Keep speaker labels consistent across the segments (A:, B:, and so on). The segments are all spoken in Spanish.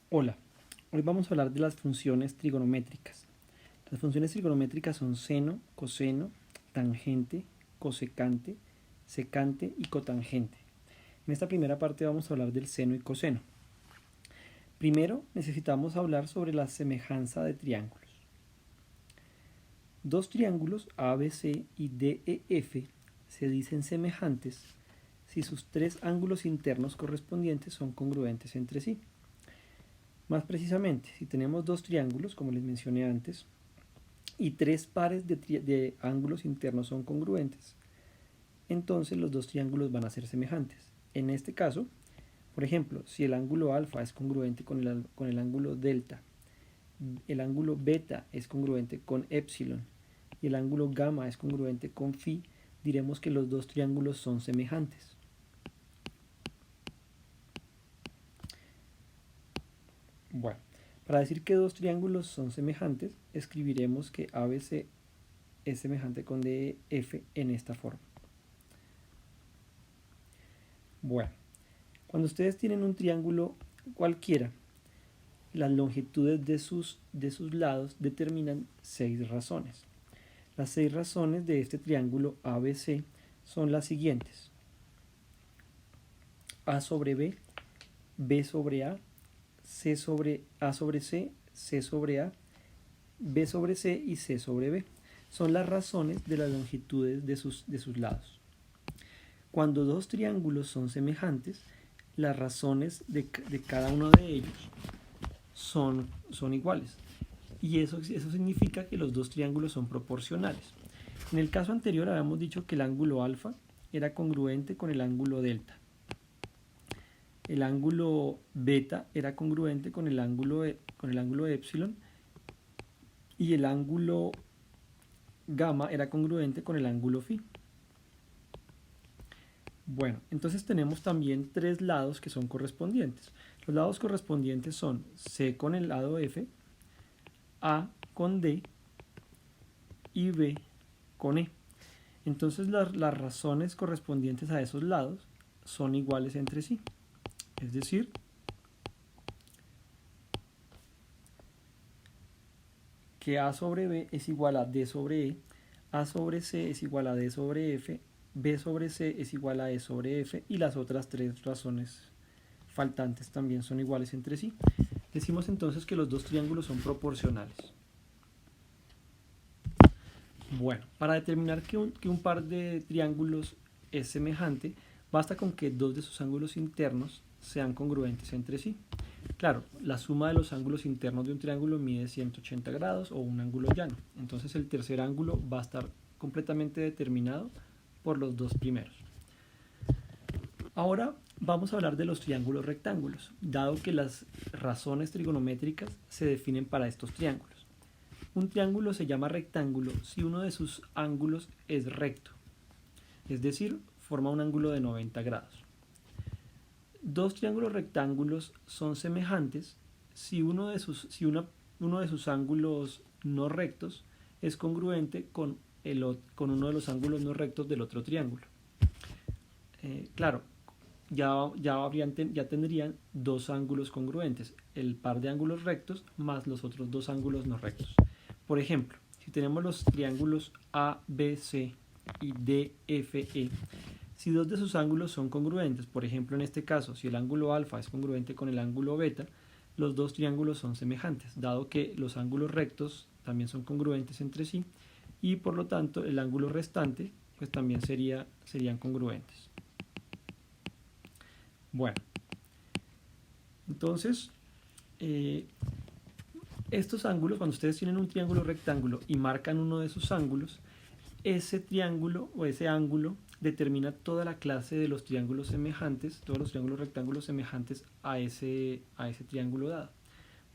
A: Hola, hoy vamos a hablar de las funciones trigonométricas. Las funciones trigonométricas son seno, coseno, tangente, cosecante, secante y cotangente. En esta primera parte vamos a hablar del seno y coseno. Primero necesitamos hablar sobre la semejanza de triángulos. Dos triángulos ABC y DEF se dicen semejantes si sus tres ángulos internos correspondientes son congruentes entre sí. Más precisamente, si tenemos dos triángulos, como les mencioné antes, y tres pares de ángulos internos son congruentes, entonces los dos triángulos van a ser semejantes. En este caso, por ejemplo, si el ángulo alfa es congruente con el ángulo delta, el ángulo beta es congruente con epsilon y el ángulo gamma es congruente con phi, diremos que los dos triángulos son semejantes. Bueno, para decir que dos triángulos son semejantes, escribiremos que ABC es semejante con DF en esta forma. Bueno, cuando ustedes tienen un triángulo cualquiera, las longitudes de sus lados determinan 6 razones. Las 6 razones de este triángulo ABC son las siguientes: A sobre B, B sobre A, C sobre A sobre C, C sobre A, B sobre C y C sobre B. Son las razones de las longitudes de sus lados. Cuando dos triángulos son semejantes, las razones de cada uno de ellos son iguales. Y eso significa que los dos triángulos son proporcionales. En el caso anterior habíamos dicho que el ángulo alfa era congruente con el ángulo delta. El ángulo beta era congruente con el ángulo epsilon. Y el ángulo gamma era congruente con el ángulo phi. Bueno, entonces tenemos también tres lados que son correspondientes. Los lados correspondientes son C con el lado F, A con D y B con E. Entonces las razones correspondientes a esos lados son iguales entre sí. Es decir, que A sobre B es igual a D sobre E, A sobre C es igual a D sobre F, B sobre C es igual a E sobre F y las otras tres razones faltantes también son iguales entre sí. Decimos entonces que los dos triángulos son proporcionales. Bueno, para determinar que un par de triángulos es semejante, basta con que dos de sus ángulos internos sean congruentes entre sí. Claro, la suma de los ángulos internos de un triángulo mide 180 grados o un ángulo llano. Entonces el tercer ángulo va a estar completamente determinado por los dos primeros. Ahora vamos a hablar de los triángulos rectángulos, dado que las razones trigonométricas se definen para estos triángulos. Un triángulo se llama rectángulo si uno de sus ángulos es recto, es decir, forma un ángulo de 90 grados. Dos triángulos rectángulos son semejantes si uno de sus ángulos no rectos es congruente con uno de los ángulos no rectos del otro triángulo. Claro, ya tendrían dos ángulos congruentes, el par de ángulos rectos más los otros dos ángulos no rectos. Por ejemplo, si tenemos los triángulos ABC y DFE, si dos de sus ángulos son congruentes, por ejemplo en este caso, si el ángulo alfa es congruente con el ángulo beta, los dos triángulos son semejantes, dado que los ángulos rectos también son congruentes entre sí y por lo tanto el ángulo restante pues también serían congruentes. Bueno, entonces estos ángulos, cuando ustedes tienen un triángulo rectángulo y marcan uno de sus ángulos, ese triángulo o ese ángulo determina toda la clase de los triángulos semejantes, todos los triángulos rectángulos semejantes a ese triángulo dado.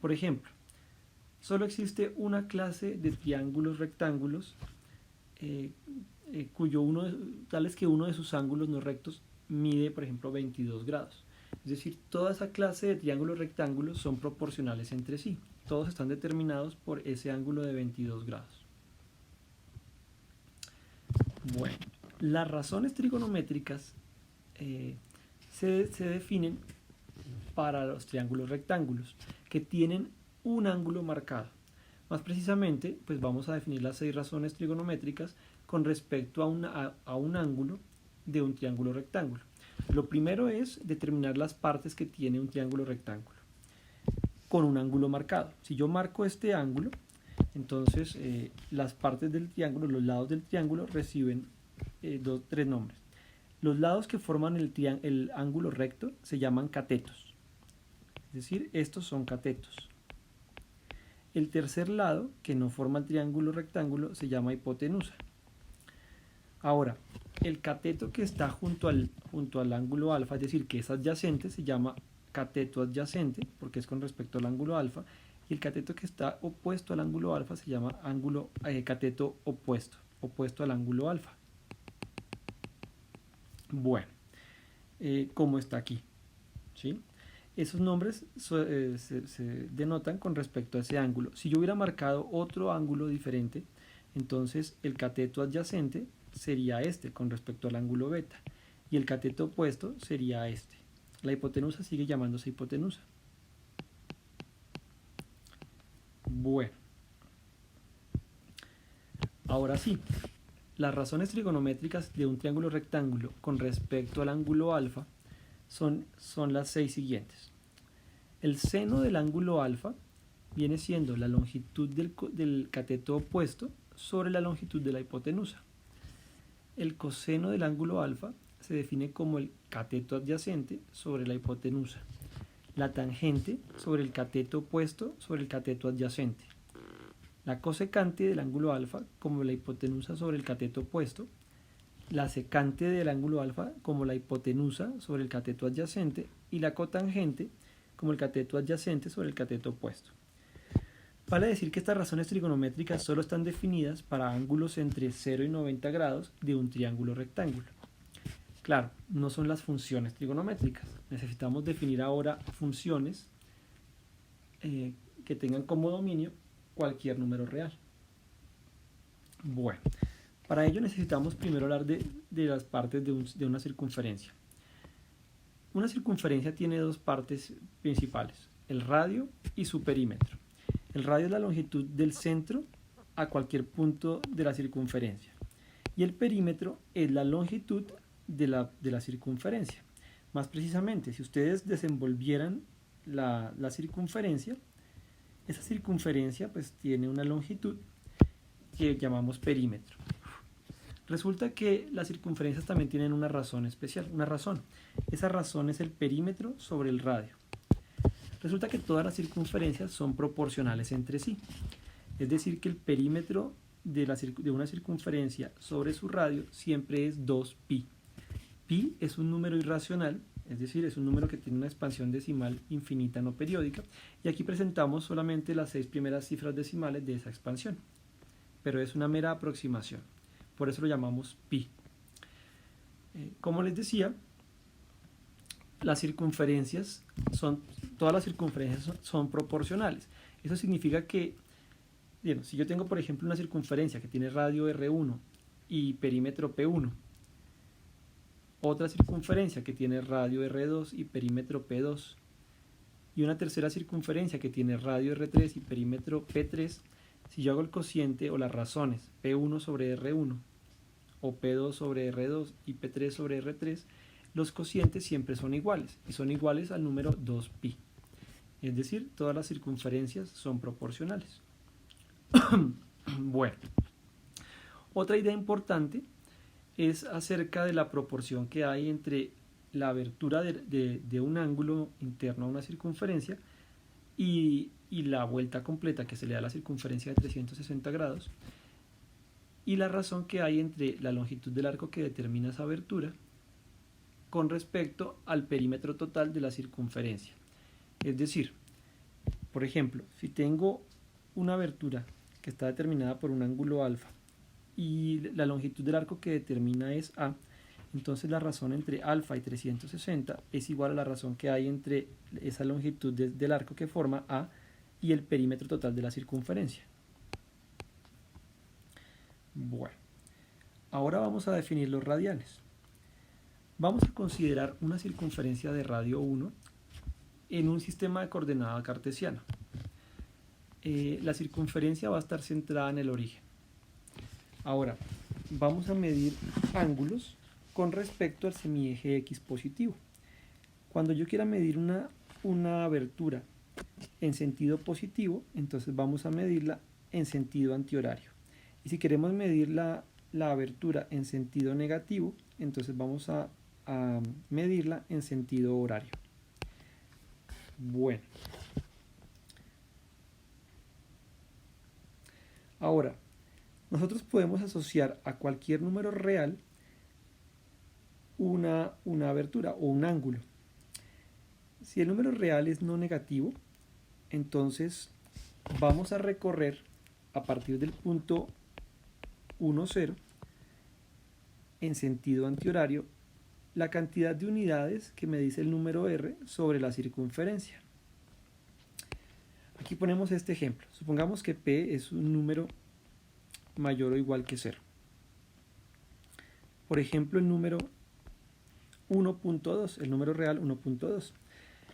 A: Por ejemplo, solo existe una clase de triángulos rectángulos tal es que uno de sus ángulos no rectos mide, por ejemplo, 22 grados. Es decir, toda esa clase de triángulos rectángulos son proporcionales entre sí. Todos están determinados por ese ángulo de 22 grados. Bueno, las razones trigonométricas se definen para los triángulos rectángulos, que tienen un ángulo marcado. Más precisamente, pues vamos a definir las 6 razones trigonométricas con respecto a un ángulo de un triángulo rectángulo. Lo primero es determinar las partes que tiene un triángulo rectángulo con un ángulo marcado. Si yo marco este ángulo, entonces las partes del triángulo, los lados del triángulo reciben 3 nombres. Los lados que forman el ángulo recto se llaman catetos, es decir, estos son catetos. El tercer lado, que no forma el triángulo rectángulo, se llama hipotenusa. Ahora, el cateto que está junto al ángulo alfa, es decir, que es adyacente, se llama cateto adyacente, porque es con respecto al ángulo alfa, y el cateto que está opuesto al ángulo alfa se llama cateto opuesto, opuesto al ángulo alfa. Bueno, como está aquí, ¿sí? Esos nombres se denotan con respecto a ese ángulo. Si yo hubiera marcado otro ángulo diferente, entonces el cateto adyacente sería este con respecto al ángulo beta y el cateto opuesto sería este. La hipotenusa sigue llamándose hipotenusa. Bueno, ahora sí, las razones trigonométricas de un triángulo rectángulo con respecto al ángulo alfa son las 6 siguientes. El seno del ángulo alfa viene siendo la longitud del cateto opuesto sobre la longitud de la hipotenusa. El coseno del ángulo alfa se define como el cateto adyacente sobre la hipotenusa. La tangente sobre el cateto opuesto sobre el cateto adyacente. La cosecante del ángulo alfa como la hipotenusa sobre el cateto opuesto. La secante del ángulo alfa como la hipotenusa sobre el cateto adyacente y la cotangente como el cateto adyacente sobre el cateto opuesto. Vale decir que estas razones trigonométricas solo están definidas para ángulos entre 0 y 90 grados de un triángulo rectángulo. Claro, no son las funciones trigonométricas. Necesitamos definir ahora funciones que tengan como dominio cualquier número real. Bueno, para ello necesitamos primero hablar de las partes de una circunferencia. Una circunferencia tiene 2 partes principales, el radio y su perímetro. El radio es la longitud del centro a cualquier punto de la circunferencia y el perímetro es la longitud de la circunferencia. Más precisamente, si ustedes desenvolvieran la circunferencia, esa circunferencia pues tiene una longitud que llamamos perímetro. Resulta que las circunferencias también tienen una razón especial, una razón. Esa razón es el perímetro sobre el radio. Resulta que todas las circunferencias son proporcionales entre sí. Es decir, que el perímetro de una circunferencia sobre su radio siempre es 2pi. Pi es un número irracional, es decir, es un número que tiene una expansión decimal infinita no periódica. Y aquí presentamos solamente las 6 primeras cifras decimales de esa expansión. Pero es una mera aproximación. Por eso lo llamamos pi. Como les decía, todas las circunferencias son proporcionales. Eso significa que, bien, si yo tengo por ejemplo una circunferencia que tiene radio R1 y perímetro P1, otra circunferencia que tiene radio R2 y perímetro P2, y una tercera circunferencia que tiene radio R3 y perímetro P3, si yo hago el cociente o las razones P1 sobre R1 o P2 sobre R2 y P3 sobre R3, los cocientes siempre son iguales y son iguales al número 2pi. Es decir, todas las circunferencias son proporcionales. Bueno, otra idea importante es acerca de la proporción que hay entre la abertura de un ángulo interno a una circunferencia y la vuelta completa que se le da a la circunferencia de 360 grados y la razón que hay entre la longitud del arco que determina esa abertura con respecto al perímetro total de la circunferencia. Es decir, por ejemplo, si tengo una abertura que está determinada por un ángulo alfa y la longitud del arco que determina es A, entonces la razón entre alfa y 360 es igual a la razón que hay entre esa longitud del arco que forma A y el perímetro total de la circunferencia. Bueno, ahora vamos a definir los radianes. Vamos a considerar una circunferencia de radio 1 en un sistema de coordenada cartesiana. La circunferencia va a estar centrada en el origen. Ahora, vamos a medir ángulos con respecto al semieje X positivo. Cuando yo quiera medir una abertura en sentido positivo, entonces vamos a medirla en sentido antihorario. Y si queremos medir la abertura en sentido negativo, entonces vamos a medirla en sentido horario. Bueno. Ahora, nosotros podemos asociar a cualquier número real una abertura o un ángulo. Si el número real es no negativo, entonces vamos a recorrer a partir del punto 1, 0 en sentido antihorario la cantidad de unidades que me dice el número r sobre la circunferencia. Aquí ponemos este ejemplo. Supongamos que p es un número mayor o igual que 0. Por ejemplo, el número 1.2, el número real 1.2.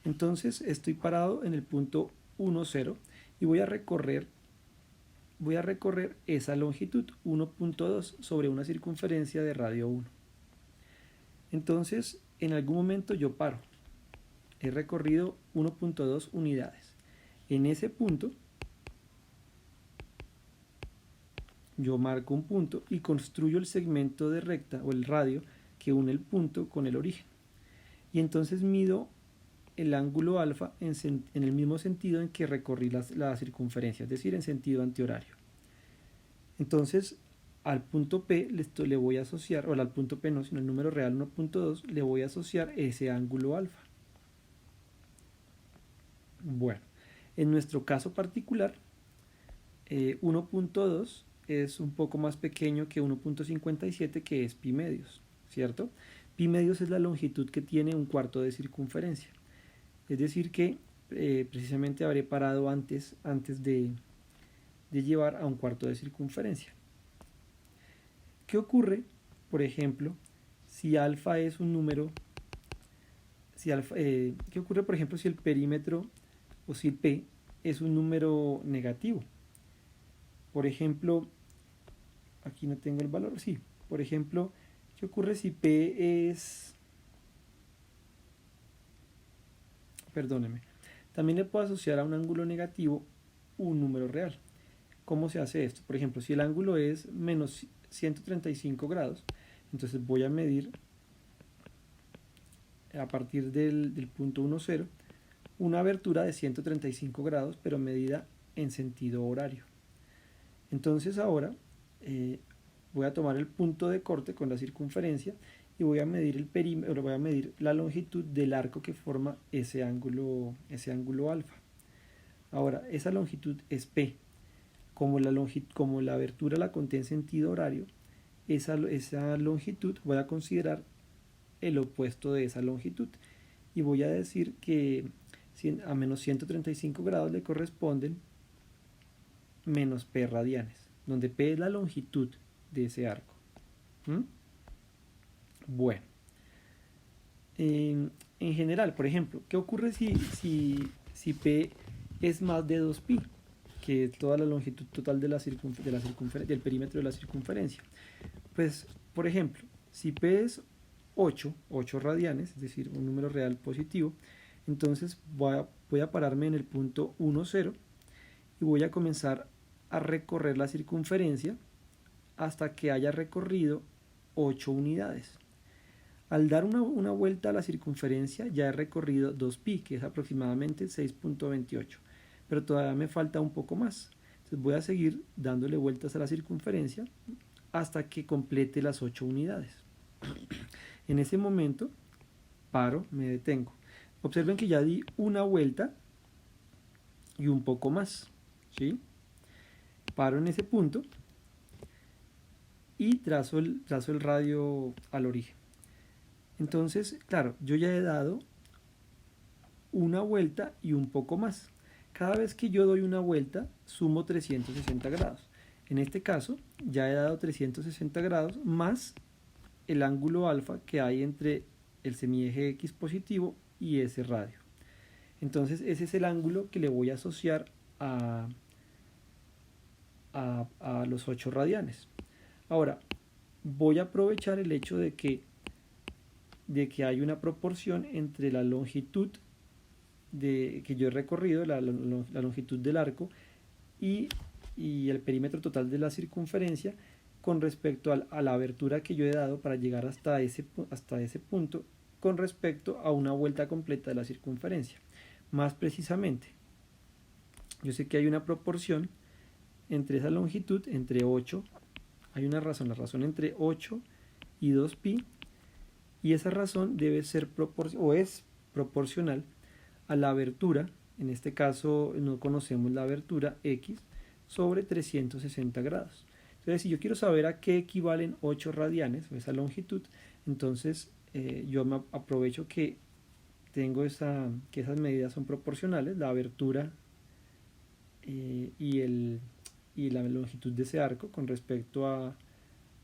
A: Entonces estoy parado en el punto 1, 0 y voy a recorrer esa longitud 1.2 sobre una circunferencia de radio 1. Entonces, en algún momento yo paro. He recorrido 1.2 unidades. En ese punto, yo marco un punto y construyo el segmento de recta o el radio que une el punto con el origen. Y entonces mido el ángulo alfa en el mismo sentido en que recorrí la circunferencia, es decir, en sentido antihorario. Entonces, al punto P le voy a asociar, o al punto P no, sino el número real 1.2, le voy a asociar ese ángulo alfa. Bueno, en nuestro caso particular, 1.2 es un poco más pequeño que 1.57, que es pi medios, ¿cierto? Pi medios es la longitud que tiene un cuarto de circunferencia. Es decir que precisamente habré parado antes de llevar a un cuarto de circunferencia. ¿Qué ocurre, por ejemplo, si alfa es un número? ¿Qué ocurre, por ejemplo, si el perímetro o si p es un número negativo? Por ejemplo, aquí no tengo el valor, sí. Por ejemplo, ¿qué ocurre si p es... Perdóneme. También le puedo asociar a un ángulo negativo un número real. ¿Cómo se hace esto? Por ejemplo, si el ángulo es menos 135 grados, entonces voy a medir a partir del punto 1, 0 una abertura de 135 grados, pero medida en sentido horario. Entonces ahora voy a tomar el punto de corte con la circunferencia y voy a medir el perímetro, voy a medir la longitud del arco que forma ese ángulo alfa. Ahora, esa longitud es P. Como la abertura la conté en sentido horario, esa longitud voy a considerar el opuesto de esa longitud y voy a decir que a menos 135 grados le corresponden menos P radianes, donde P es la longitud de ese arco. Bueno, en general, por ejemplo, ¿qué ocurre si P es más de 2pi? Que es toda la longitud total del perímetro de la circunferencia. Pues, por ejemplo, si P es 8 radianes, es decir, un número real positivo, entonces voy a pararme en el punto 1, 0 y voy a comenzar a recorrer la circunferencia hasta que haya recorrido 8 unidades. Al dar una vuelta a la circunferencia ya he recorrido 2pi, que es aproximadamente 6.28, pero todavía me falta un poco más. Entonces voy a seguir dándole vueltas a la circunferencia hasta que complete las 8 unidades. En ese momento paro, me detengo. Observen que ya di una vuelta y un poco más, ¿sí? Paro en ese punto y trazo el radio al origen. Entonces, claro, yo ya he dado una vuelta y un poco más. Cada vez que yo doy una vuelta, sumo 360 grados. En este caso, ya he dado 360 grados más el ángulo alfa que hay entre el semieje X positivo y ese radio. Entonces ese es el ángulo que le voy a asociar a los 8 radianes. Ahora, voy a aprovechar el hecho de que hay una proporción entre la longitud que yo he recorrido, la longitud del arco, y el perímetro total de la circunferencia con respecto a la abertura que yo he dado para llegar hasta ese punto con respecto a una vuelta completa de la circunferencia. Más precisamente, yo sé que hay una proporción entre esa longitud, entre 8, hay una razón, la razón entre 8 y 2pi, y esa razón debe ser es proporcional a la abertura, en este caso no conocemos la abertura x, sobre 360 grados. Entonces, si yo quiero saber a qué equivalen 8 radianes, o esa longitud, entonces yo me aprovecho que tengo que esas medidas son proporcionales, la abertura y la longitud de ese arco con respecto a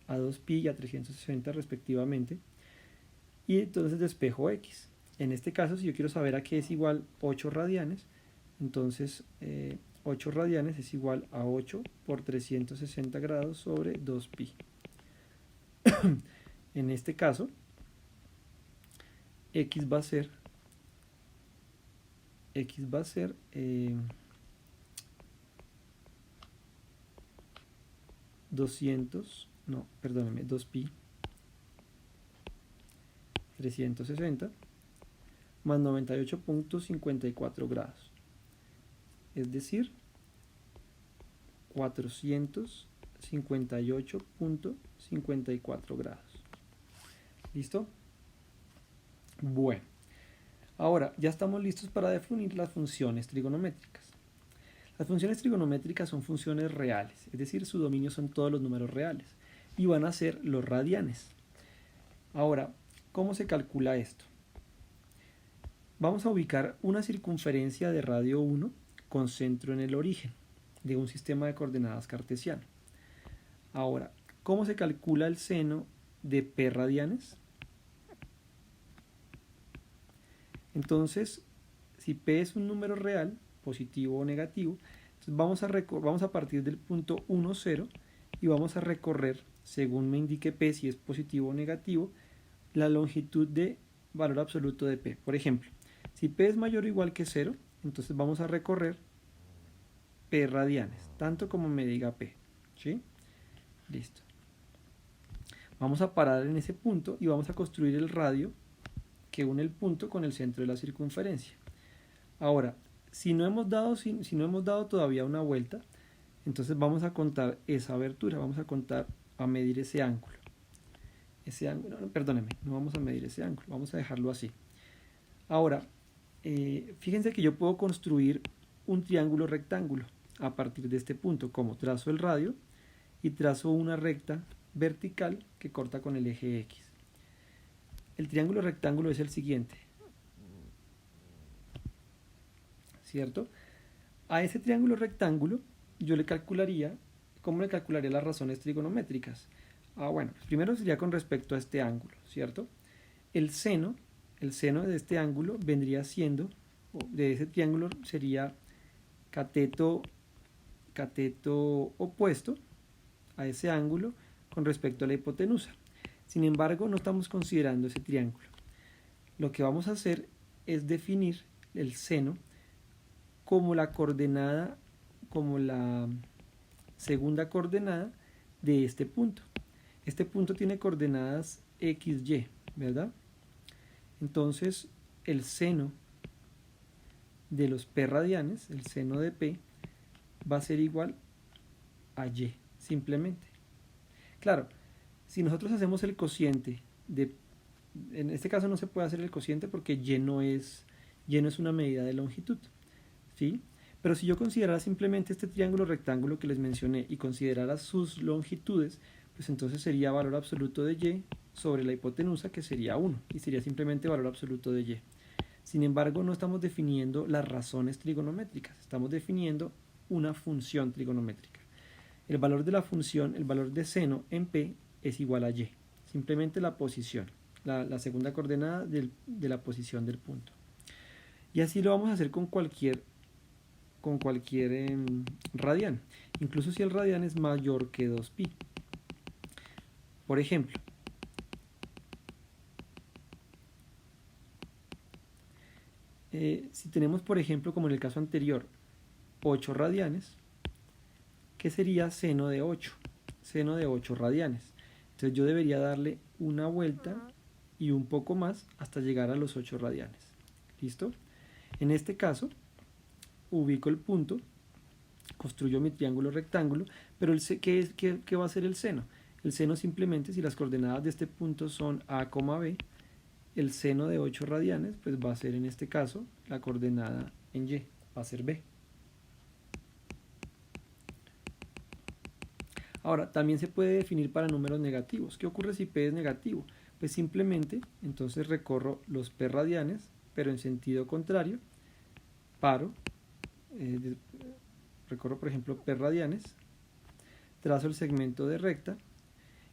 A: 2pi y a 360 respectivamente, y entonces despejo x. En este caso, si yo quiero saber a qué es igual 8 radianes, entonces 8 radianes es igual a 8 por 360 grados sobre 2pi. En este caso, x va a ser 2pi 360 más 98.54 grados, es decir, 458.54 grados. ¿Listo? Bueno, ahora ya estamos listos para definir las funciones trigonométricas. Las funciones trigonométricas son funciones reales, es decir, su dominio son todos los números reales y van a ser los radianes. Ahora, ¿cómo se calcula esto? Vamos a ubicar una circunferencia de radio 1 con centro en el origen de un sistema de coordenadas cartesiano. Ahora, ¿cómo se calcula el seno de p radianes? Entonces, si p es un número real, positivo o negativo, entonces vamos a partir del punto 1, 0 y vamos a recorrer, según me indique p, si es positivo o negativo, la longitud de valor absoluto de p. Por ejemplo, si p es mayor o igual que 0, entonces vamos a recorrer p radianes, tanto como me diga p. ¿Sí? Listo. Vamos a parar en ese punto y vamos a construir el radio que une el punto con el centro de la circunferencia. Ahora, si no hemos dado todavía una vuelta, entonces vamos a contar esa abertura, vamos a medir ese ángulo. Perdónenme, no vamos a medir ese ángulo, vamos a dejarlo así. Ahora, fíjense que yo puedo construir un triángulo rectángulo a partir de este punto, como trazo el radio y trazo una recta vertical que corta con el eje X. El triángulo rectángulo es el siguiente, ¿cierto? A ese triángulo rectángulo yo le calcularía, ¿cómo le calcularía las razones trigonométricas? Bueno, primero sería con respecto a este ángulo, ¿cierto? El seno de este ángulo vendría siendo, de ese triángulo sería cateto opuesto a ese ángulo con respecto a la hipotenusa. Sin embargo, no estamos considerando ese triángulo. Lo que vamos a hacer es definir el seno como la coordenada, como la segunda coordenada de este punto. Este punto tiene coordenadas x, y, ¿verdad? Entonces, el seno de los p radianes, el seno de p, va a ser igual a y, simplemente. Claro, si nosotros hacemos el cociente en este caso no se puede hacer el cociente porque y no es una medida de longitud, ¿sí? Pero si yo considerara simplemente este triángulo rectángulo que les mencioné y considerara sus longitudes, pues entonces sería valor absoluto de y sobre la hipotenusa, que sería 1, y sería simplemente valor absoluto de y. Sin embargo, no estamos definiendo las razones trigonométricas, estamos definiendo una función trigonométrica. El valor de la función, el valor de seno en p es igual a y, simplemente la posición, la segunda coordenada de la posición del punto. Y así lo vamos a hacer con cualquier radian, incluso si el radian es mayor que 2pi. Por ejemplo, si tenemos, por ejemplo, como en el caso anterior, 8 radianes, ¿qué sería seno de 8? Seno de 8 radianes. Entonces yo debería darle una vuelta y un poco más hasta llegar a los 8 radianes. ¿Listo? En este caso, ubico el punto, construyo mi triángulo rectángulo, pero ¿qué va a ser el seno? El seno simplemente, si las coordenadas de este punto son a, b, el seno de 8 radianes pues va a ser en este caso la coordenada en y, va a ser b. Ahora, también se puede definir para números negativos. ¿Qué ocurre si p es negativo? Pues simplemente, entonces recorro los p radianes, pero en sentido contrario, paro, recorro por ejemplo p radianes, trazo el segmento de recta,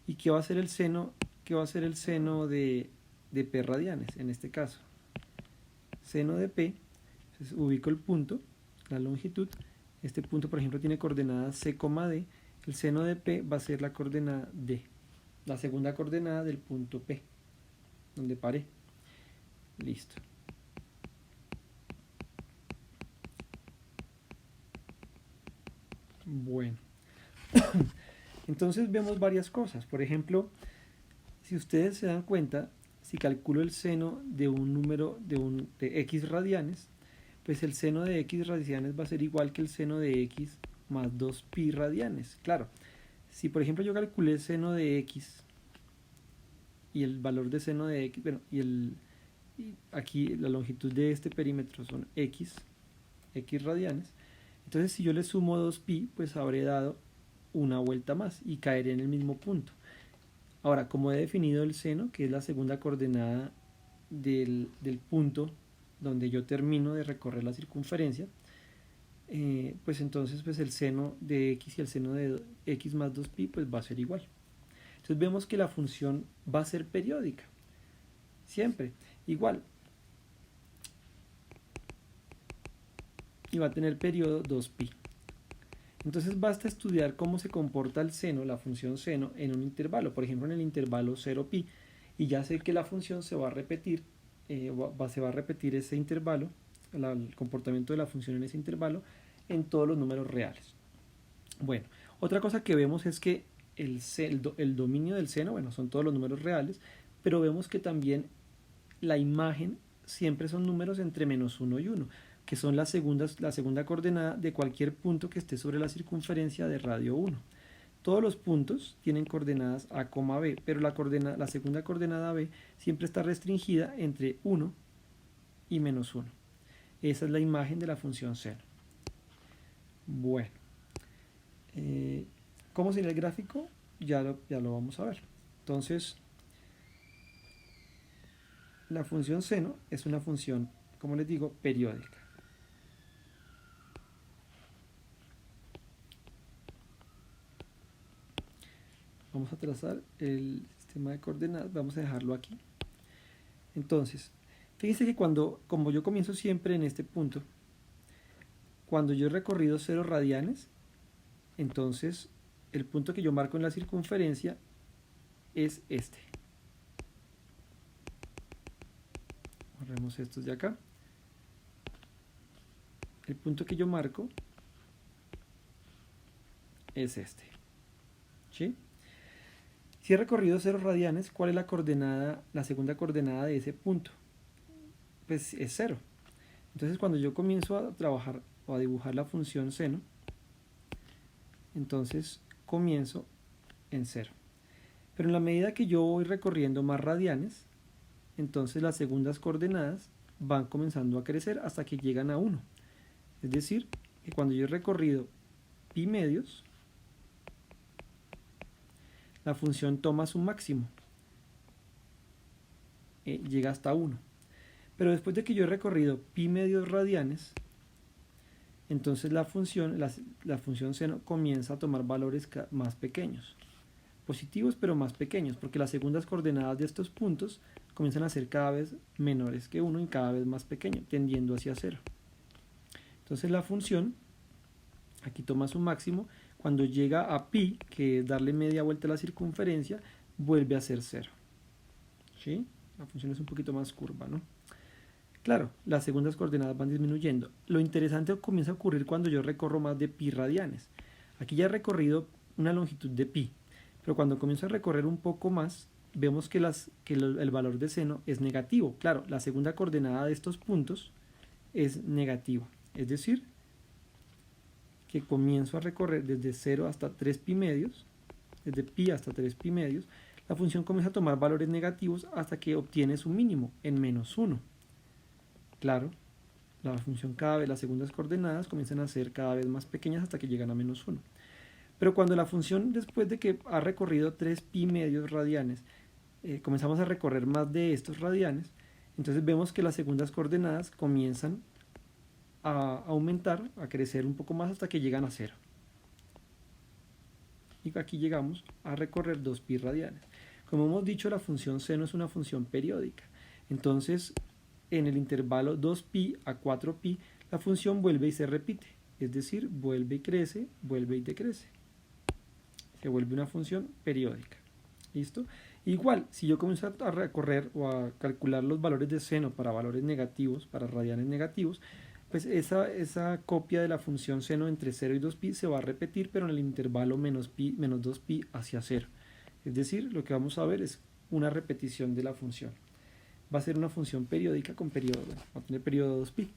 A: ¿y qué va a ser el seno? ¿Qué va a ser el seno de p radianes en este caso? Seno de p, entonces ubico el punto, la longitud, este punto por ejemplo tiene coordenadas c, d, el seno de p va a ser la coordenada d, la segunda coordenada del punto p, donde paré. Listo. Bueno, entonces vemos varias cosas. Por ejemplo, si ustedes se dan cuenta, si calculo el seno de un número de x radianes, pues el seno de x radianes va a ser igual que el seno de x más 2pi radianes. Claro, si por ejemplo yo calculé el seno de x y el valor de seno de x, bueno, y aquí la longitud de este perímetro son x radianes, entonces si yo le sumo 2pi, pues habré dado una vuelta más y caeré en el mismo punto. Ahora, como he definido el seno, que es la segunda coordenada del punto donde yo termino de recorrer la circunferencia, pues entonces pues el seno de x y el seno de x más 2pi pues va a ser igual. Entonces vemos que la función va a ser periódica, siempre, igual. Y va a tener periodo 2pi. Entonces basta estudiar cómo se comporta el seno, la función seno, en un intervalo, por ejemplo en el intervalo 0pi, y ya sé que la función se va a repetir, se va a repetir ese intervalo, el comportamiento de la función en ese intervalo, en todos los números reales. Bueno, otra cosa que vemos es que el dominio del seno, bueno, son todos los números reales, pero vemos que también la imagen siempre son números entre -1 y 1, que son la segunda coordenada de cualquier punto que esté sobre la circunferencia de radio 1. Todos los puntos tienen coordenadas a, b, pero la segunda coordenada b siempre está restringida entre 1 y -1. Esa es la imagen de la función seno. Bueno, ¿cómo sería el gráfico? Ya lo vamos a ver. Entonces, la función seno es una función, como les digo, periódica. Vamos a trazar el sistema de coordenadas, vamos a dejarlo aquí. Entonces, fíjense que como yo comienzo siempre en este punto, cuando yo he recorrido 0 radianes, entonces el punto que yo marco en la circunferencia es este. Borremos estos de acá. El punto que yo marco es este. ¿Sí? Si he recorrido 0 radianes, ¿cuál es la segunda coordenada de ese punto? Pues es 0. Entonces cuando yo comienzo a trabajar o a dibujar la función seno, entonces comienzo en 0. Pero en la medida que yo voy recorriendo más radianes, entonces las segundas coordenadas van comenzando a crecer hasta que llegan a 1. Es decir, que cuando yo he recorrido pi medios, la función toma su máximo, llega hasta 1. Pero después de que yo he recorrido pi medios radianes, entonces la función seno comienza a tomar valores más pequeños. positivos pero más pequeños, porque las segundas coordenadas de estos puntos comienzan a ser cada vez menores que 1 y cada vez más pequeño, tendiendo hacia 0. Entonces la función aquí toma su máximo, cuando llega a pi, que es darle media vuelta a la circunferencia, vuelve a ser 0. ¿Sí? La función es un poquito más curva, ¿no? Claro, las segundas coordenadas van disminuyendo. Lo interesante comienza a ocurrir cuando yo recorro más de pi radianes. Aquí ya he recorrido una longitud de pi, pero cuando comienzo a recorrer un poco más, vemos que el valor de seno es negativo. Claro, la segunda coordenada de estos puntos es negativa, es decir, que comienzo a recorrer desde 0 hasta 3 pi medios, desde pi hasta 3 pi medios, la función comienza a tomar valores negativos hasta que obtiene su mínimo en menos 1. Claro, la función cada vez, las segundas coordenadas comienzan a ser cada vez más pequeñas hasta que llegan a menos 1. Pero cuando la función, después de que ha recorrido 3 pi medios radianes, comenzamos a recorrer más de estos radianes, entonces vemos que las segundas coordenadas comienzan a aumentar, a crecer un poco más hasta que llegan a 0. Y aquí llegamos a recorrer 2 pi radianes. Como hemos dicho, la función seno es una función periódica. Entonces, en el intervalo 2pi a 4pi, la función vuelve y se repite. Es decir, vuelve y crece, vuelve y decrece. Se vuelve una función periódica. ¿Listo? Igual, si yo comienzo a recorrer o a calcular los valores de seno para valores negativos, para radianes negativos, pues esa copia de la función seno entre 0 y 2pi se va a repetir, pero en el intervalo menos 2pi hacia 0. Es decir, lo que vamos a ver es una repetición de la función. Va a ser una función periódica con periodo, va a tener periodo 2pi.